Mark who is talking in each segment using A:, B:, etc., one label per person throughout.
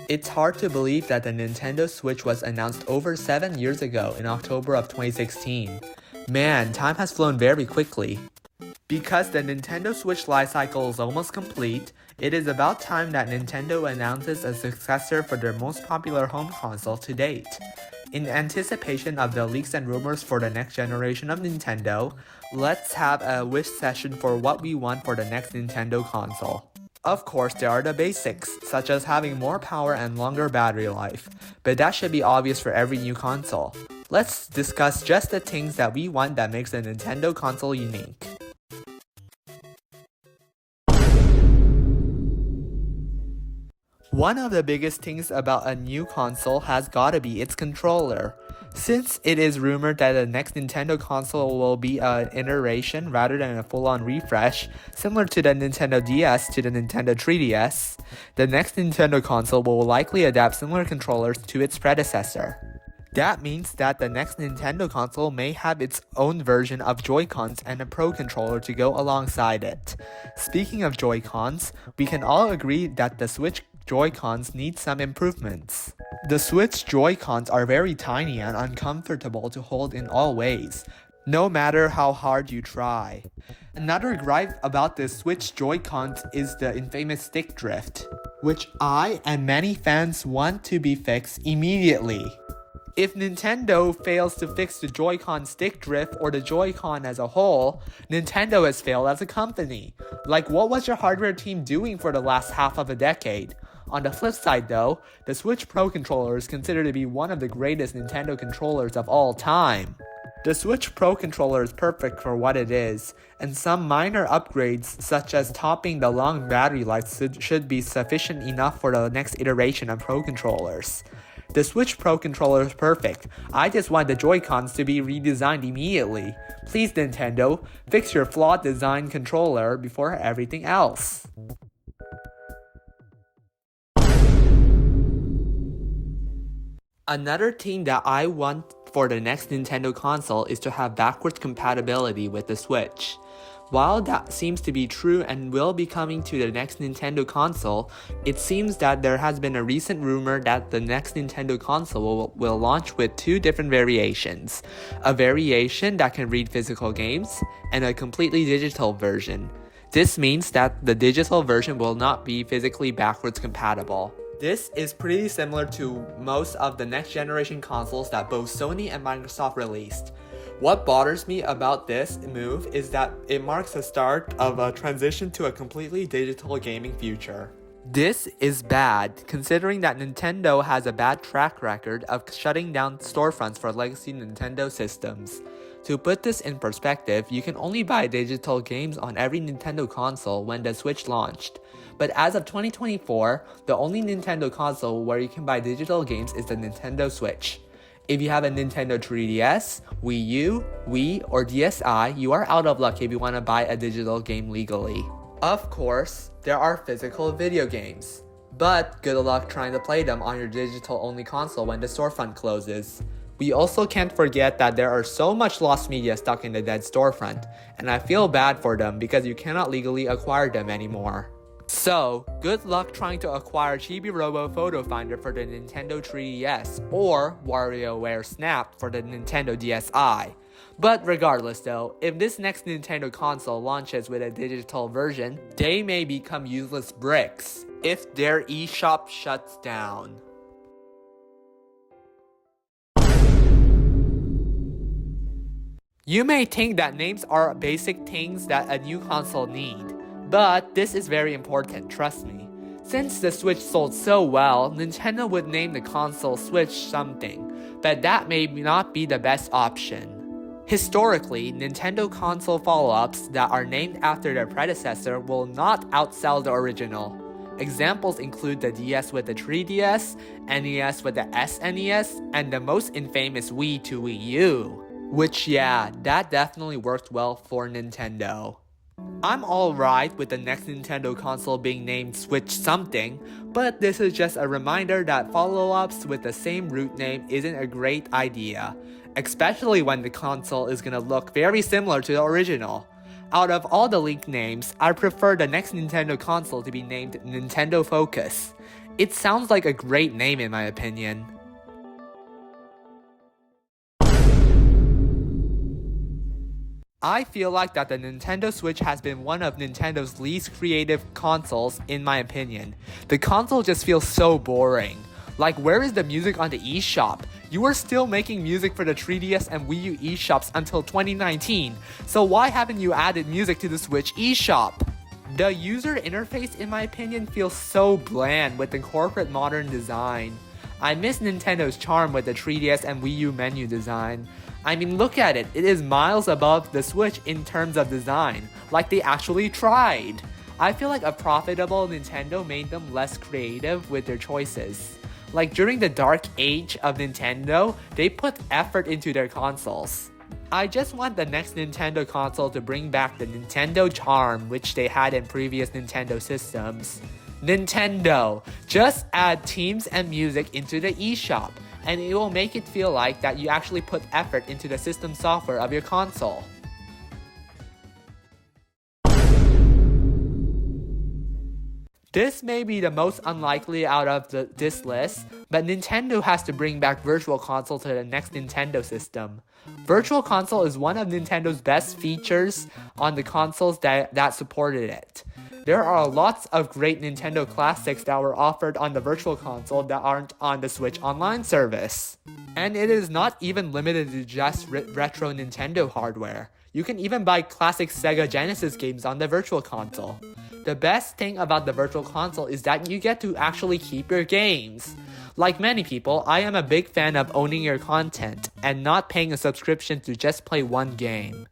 A: It's hard to believe that the Nintendo Switch was announced over 7 years ago in October of 2016. Man, time has flown very quickly. Because the Nintendo Switch lifecycle is almost complete, it is about time that Nintendo announces a successor for their most popular home console to date. In anticipation of the leaks and rumors for the next generation of Nintendo, let's have a wish session for what we want for the next Nintendo console. Of course, there are the basics, such as having more power and longer battery life, but that should be obvious for every new console. Let's discuss just the things that we want that makes a Nintendo console unique. One of the biggest things about a new console has gotta be its controller. Since it is rumored that the next Nintendo console will be an iteration rather than a full-on refresh, similar to the Nintendo DS to the Nintendo 3DS, the next Nintendo console will likely adapt similar controllers to its predecessor. That means that the next Nintendo console may have its own version of Joy-Cons and a Pro controller to go alongside it. Speaking of Joy-Cons, we can all agree that the Switch Joy-Cons need some improvements. The Switch Joy-Cons are very tiny and uncomfortable to hold in all ways, no matter how hard you try. Another gripe about the Switch Joy-Cons is the infamous stick drift, which I and many fans want to be fixed immediately. If Nintendo fails to fix the Joy-Con stick drift or the Joy-Con as a whole, Nintendo has failed as a company. Like, what was your hardware team doing for the last half of a decade? On the flip side though, the Switch Pro controller is considered to be one of the greatest Nintendo controllers of all time. The Switch Pro controller is perfect for what it is, and some minor upgrades such as topping the long battery life should be sufficient enough for the next iteration of Pro controllers. The Switch Pro controller is perfect. I just want the Joy-Cons to be redesigned immediately. Please Nintendo, fix your flawed design controller before everything else. Another thing that I want for the next Nintendo console is to have backwards compatibility with the Switch. While that seems to be true and will be coming to the next Nintendo console, it seems that there has been a recent rumor that the next Nintendo console will launch with two different variations. A variation that can read physical games, and a completely digital version. This means that the digital version will not be physically backwards compatible. This is pretty similar to most of the next generation consoles that both Sony and Microsoft released. What bothers me about this move is that it marks the start of a transition to a completely digital gaming future. This is bad, considering that Nintendo has a bad track record of shutting down storefronts for legacy Nintendo systems. To put this in perspective, you can only buy digital games on every Nintendo console when the Switch launched. But as of 2024, the only Nintendo console where you can buy digital games is the Nintendo Switch. If you have a Nintendo 3DS, Wii U, Wii, or DSi, you are out of luck if you want to buy a digital game legally. Of course, there are physical video games, but good luck trying to play them on your digital-only console when the storefront closes. We also can't forget that there are so much lost media stuck in the dead storefront, and I feel bad for them because you cannot legally acquire them anymore. So, good luck trying to acquire Chibi Robo Photo Finder for the Nintendo 3DS or WarioWare Snap for the Nintendo DSi. But regardless though, if this next Nintendo console launches with a digital version, they may become useless bricks if their eShop shuts down. You may think that names are basic things that a new console needs. But this is very important, trust me. Since the Switch sold so well, Nintendo would name the console Switch something, but that may not be the best option. Historically, Nintendo console follow-ups that are named after their predecessor will not outsell the original. Examples include the DS with the 3DS, NES with the SNES, and the most infamous Wii to Wii U. Which yeah, that definitely worked well for Nintendo. I'm alright with the next Nintendo console being named Switch something, but this is just a reminder that follow-ups with the same root name isn't a great idea, especially when the console is gonna look very similar to the original. Out of all the leaked names, I prefer the next Nintendo console to be named Nintendo Focus. It sounds like a great name in my opinion. I feel like that the Nintendo Switch has been one of Nintendo's least creative consoles in my opinion. The console just feels so boring. Like, where is the music on the eShop? You were still making music for the 3DS and Wii U eShops until 2019, so why haven't you added music to the Switch eShop? The user interface in my opinion feels so bland with the corporate modern design. I miss Nintendo's charm with the 3DS and Wii U menu design. I mean, look at it, it is miles above the Switch in terms of design, like they actually tried. I feel like a profitable Nintendo made them less creative with their choices. Like during the dark age of Nintendo, they put effort into their consoles. I just want the next Nintendo console to bring back the Nintendo charm which they had in previous Nintendo systems. Nintendo, just add themes and music into the eShop, and it will make it feel like that you actually put effort into the system software of your console. This may be the most unlikely out of this list, but Nintendo has to bring back Virtual Console to the next Nintendo system. Virtual Console is one of Nintendo's best features on the consoles that supported it. There are lots of great Nintendo classics that were offered on the Virtual Console that aren't on the Switch Online service. And it is not even limited to just retro Nintendo hardware. You can even buy classic Sega Genesis games on the Virtual Console. The best thing about the Virtual Console is that you get to actually keep your games. Like many people, I am a big fan of owning your content and not paying a subscription to just play one game.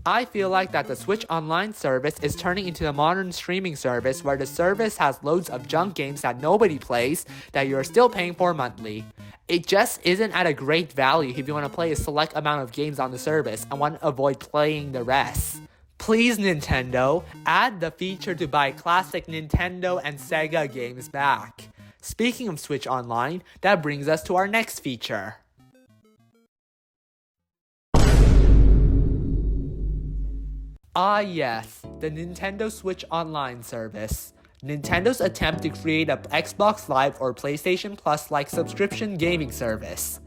A: I feel like that the Switch Online service is turning into a modern streaming service where the service has loads of junk games that nobody plays that you're still paying for monthly. It just isn't at a great value if you want to play a select amount of games on the service and want to avoid playing the rest. Please Nintendo, add the feature to buy classic Nintendo and Sega games back. Speaking of Switch Online, that brings us to our next feature. Ah yes, the Nintendo Switch Online service. Nintendo's attempt to create a Xbox Live or PlayStation Plus-like subscription gaming service.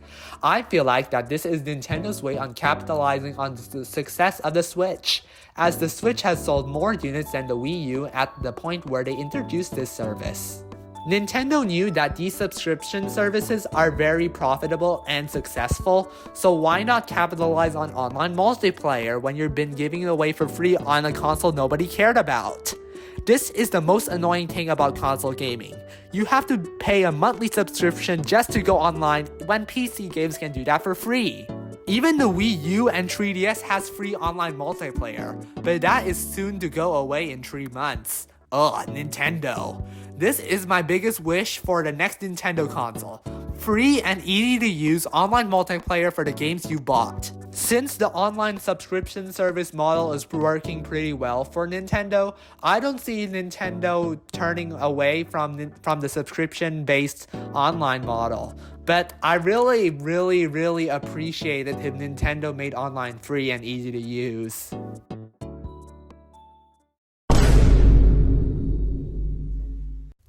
A: I feel like that this is Nintendo's way on capitalizing on the success of the Switch, as the Switch has sold more units than the Wii U at the point where they introduced this service. Nintendo knew that these subscription services are very profitable and successful, so why not capitalize on online multiplayer when you've been giving it away for free on a console nobody cared about? This is the most annoying thing about console gaming. You have to pay a monthly subscription just to go online when PC games can do that for free. Even the Wii U and 3DS has free online multiplayer, but that is soon to go away in 3 months. Ugh, Nintendo. This is my biggest wish for the next Nintendo console. Free and easy to use online multiplayer for the games you bought. Since the online subscription service model is working pretty well for Nintendo, I don't see Nintendo turning away from the subscription-based online model. But I really appreciate it if Nintendo made online free and easy to use.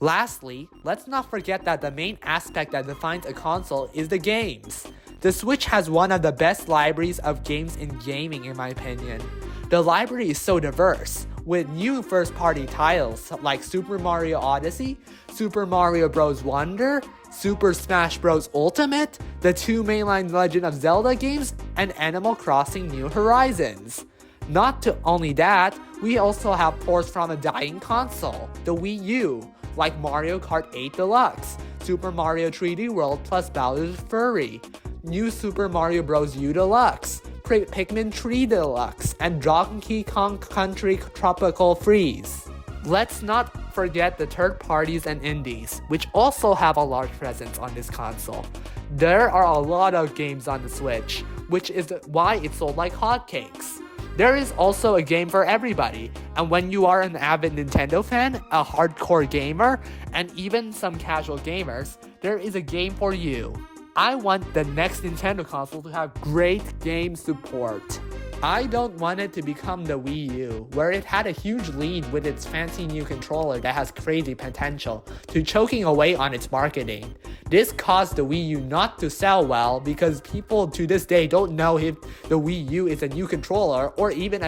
A: Lastly, let's not forget that the main aspect that defines a console is the games. The Switch has one of the best libraries of games in gaming in my opinion. The library is so diverse, with new first-party titles like Super Mario Odyssey, Super Mario Bros. Wonder, Super Smash Bros. Ultimate, the 2 mainline Legend of Zelda games, and Animal Crossing New Horizons. Not only that, we also have ports from a dying console, the Wii U, like Mario Kart 8 Deluxe, Super Mario 3D World plus Bowser's Fury, New Super Mario Bros. U Deluxe, Pikmin 3 Deluxe, and Donkey Kong Country Tropical Freeze. Let's not forget the third parties and indies, which also have a large presence on this console. There are a lot of games on the Switch, which is why it's sold like hotcakes. There is also a game for everybody, and when you are an avid Nintendo fan, a hardcore gamer, and even some casual gamers, there is a game for you. I want the next Nintendo console to have great game support. I don't want it to become the Wii U, where it had a huge lead with its fancy new controller that has crazy potential, to choking away on its marketing. This caused the Wii U not to sell well because people to this day don't know if the Wii U is a new controller or even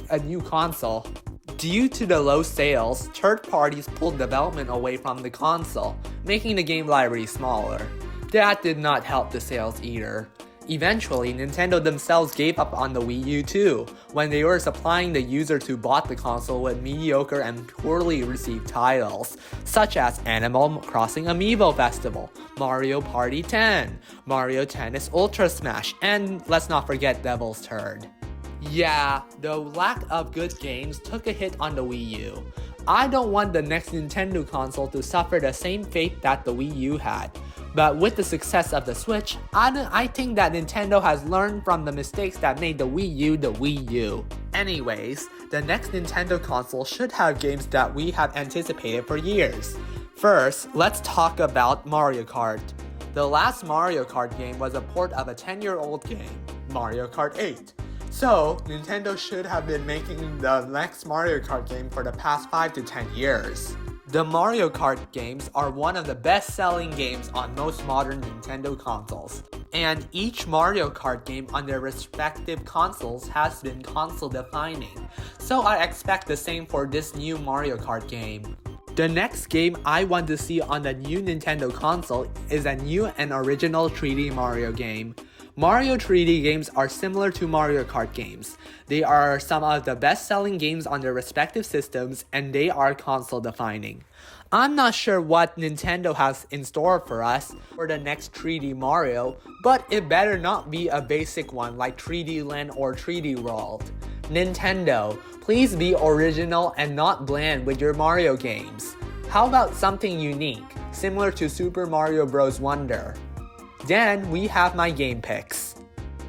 A: a new console. Due to the low sales, third parties pulled development away from the console, making the game library smaller. That did not help the sales either. Eventually, Nintendo themselves gave up on the Wii U too, when they were supplying the users who bought the console with mediocre and poorly received titles, such as Animal Crossing Amiibo Festival, Mario Party 10, Mario Tennis Ultra Smash, and let's not forget Devil's Third. Yeah, the lack of good games took a hit on the Wii U. I don't want the next Nintendo console to suffer the same fate that the Wii U had. But with the success of the Switch, I think that Nintendo has learned from the mistakes that made the Wii U the Wii U. Anyways, the next Nintendo console should have games that we have anticipated for years. First, let's talk about Mario Kart. The last Mario Kart game was a port of a 10-year-old game, Mario Kart 8. So, Nintendo should have been making the next Mario Kart game for the past 5 to 10 years. The Mario Kart games are one of the best-selling games on most modern Nintendo consoles, and each Mario Kart game on their respective consoles has been console-defining, so I expect the same for this new Mario Kart game. The next game I want to see on the new Nintendo console is a new and original 3D Mario game. Mario 3D games are similar to Mario Kart games. They are some of the best-selling games on their respective systems, and they are console-defining. I'm not sure what Nintendo has in store for us for the next 3D Mario, but it better not be a basic one like 3D Land or 3D World. Nintendo, please be original and not bland with your Mario games. How about something unique, similar to Super Mario Bros. Wonder? Then we have my game picks.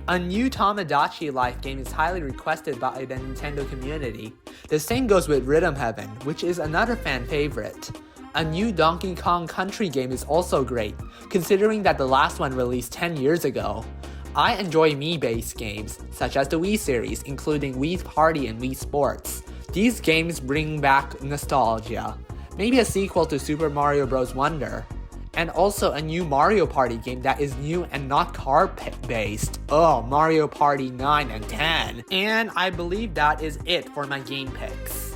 A: A new Tomodachi Life game is highly requested by the Nintendo community. The same goes with Rhythm Heaven, which is another fan favorite. A new Donkey Kong Country game is also great, considering that the last one released 10 years ago. I enjoy Mii-based games, such as the Wii series, including Wii Party and Wii Sports. These games bring back nostalgia. Maybe a sequel to Super Mario Bros. Wonder. And also a new Mario Party game that is new and not car-based. Oh, Mario Party 9 and 10. And I believe that is it for my game picks.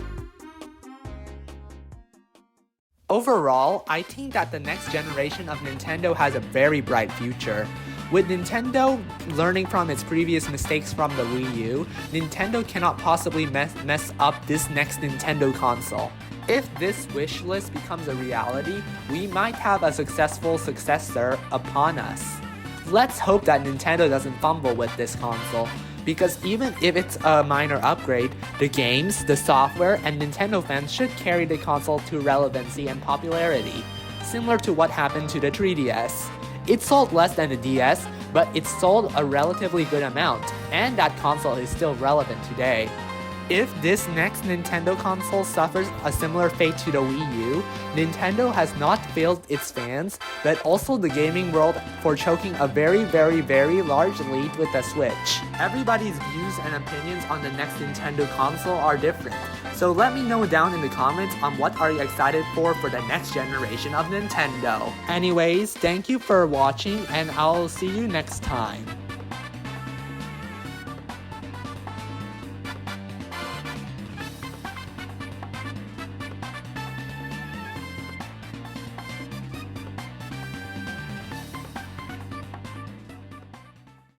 A: Overall, I think that the next generation of Nintendo has a very bright future. With Nintendo learning from its previous mistakes from the Wii U, Nintendo cannot possibly mess up this next Nintendo console. If this wish list becomes a reality, we might have a successful successor upon us. Let's hope that Nintendo doesn't fumble with this console, because even if it's a minor upgrade, the games, the software, and Nintendo fans should carry the console to relevancy and popularity, similar to what happened to the 3DS. It sold less than the DS, but it sold a relatively good amount, and that console is still relevant today. If this next Nintendo console suffers a similar fate to the Wii U, Nintendo has not failed its fans, but also the gaming world for choking a very large lead with the Switch. Everybody's views and opinions on the next Nintendo console are different, so let me know down in the comments on what are you excited for the next generation of Nintendo. Anyways, thank you for watching, and I'll see you next time.